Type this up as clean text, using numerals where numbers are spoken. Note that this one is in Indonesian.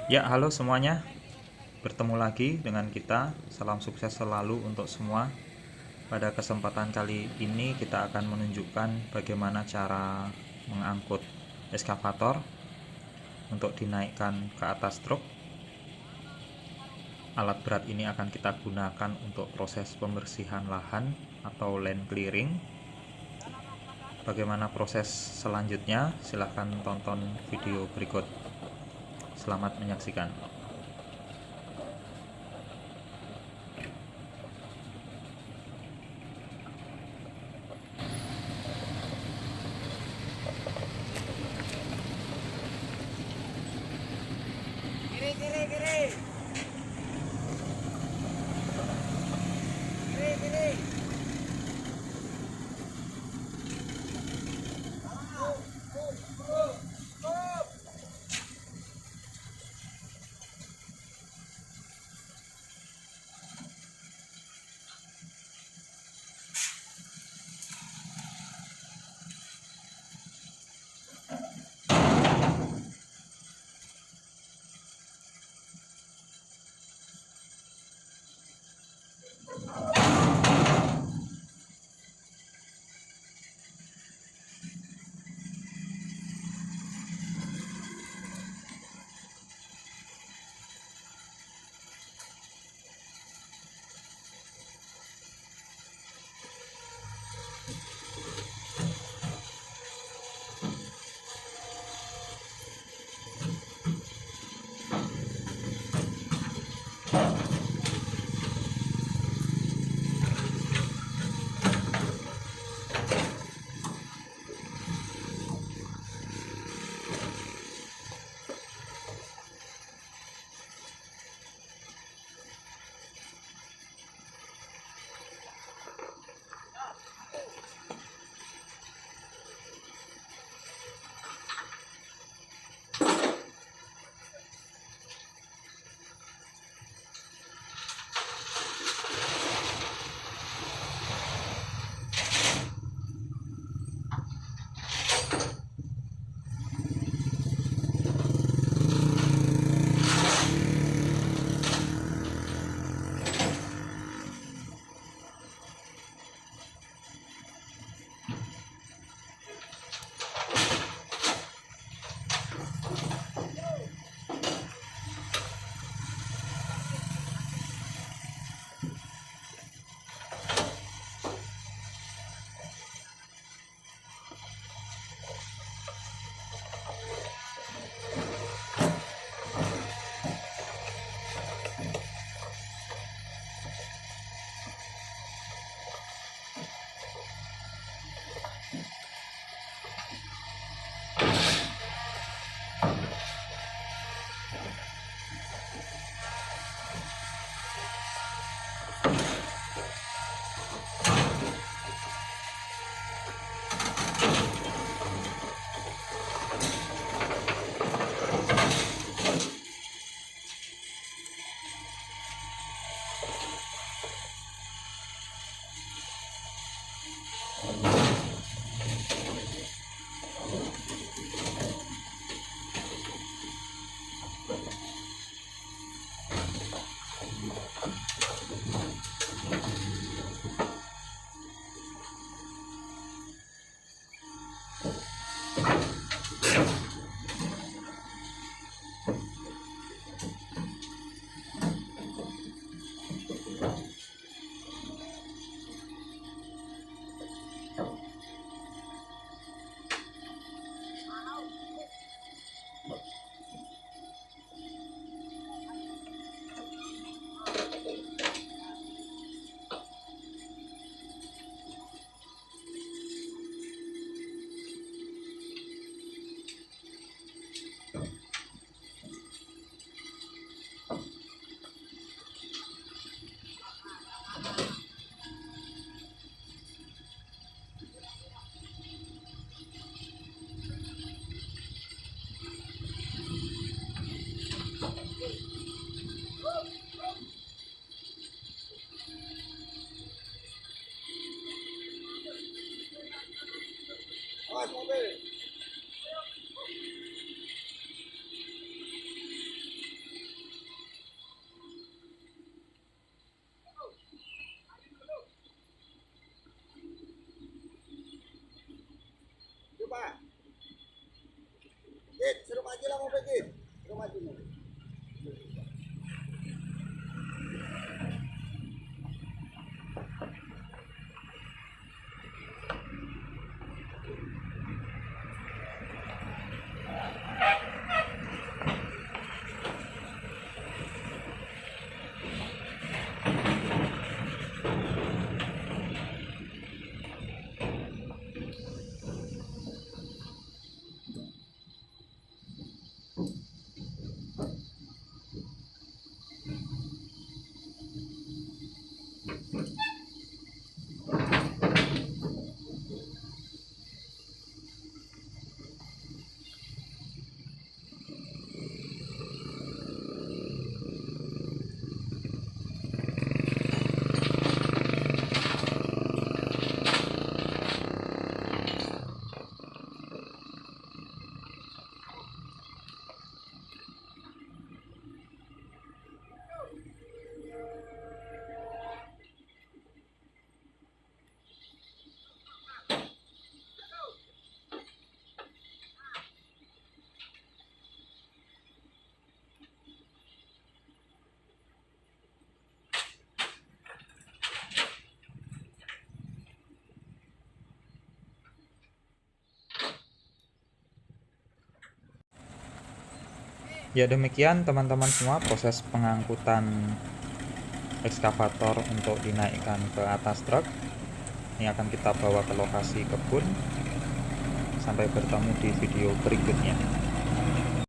Ya, halo semuanya. Bertemu lagi dengan kita. Salam sukses selalu untuk semua. Pada kesempatan kali ini kita akan menunjukkan bagaimana cara mengangkut eskavator untuk dinaikkan ke atas truk. Alat berat ini akan kita gunakan untuk proses pembersihan lahan atau land clearing. Bagaimana proses selanjutnya? Silahkan tonton video berikut. Selamat menyaksikan. Kiri, kiri, kiri. Kiri, kiri. Ya, demikian teman-teman semua proses pengangkutan ekskavator untuk dinaikkan ke atas truk. Ini akan kita bawa ke lokasi kebun. Sampai bertemu di video berikutnya.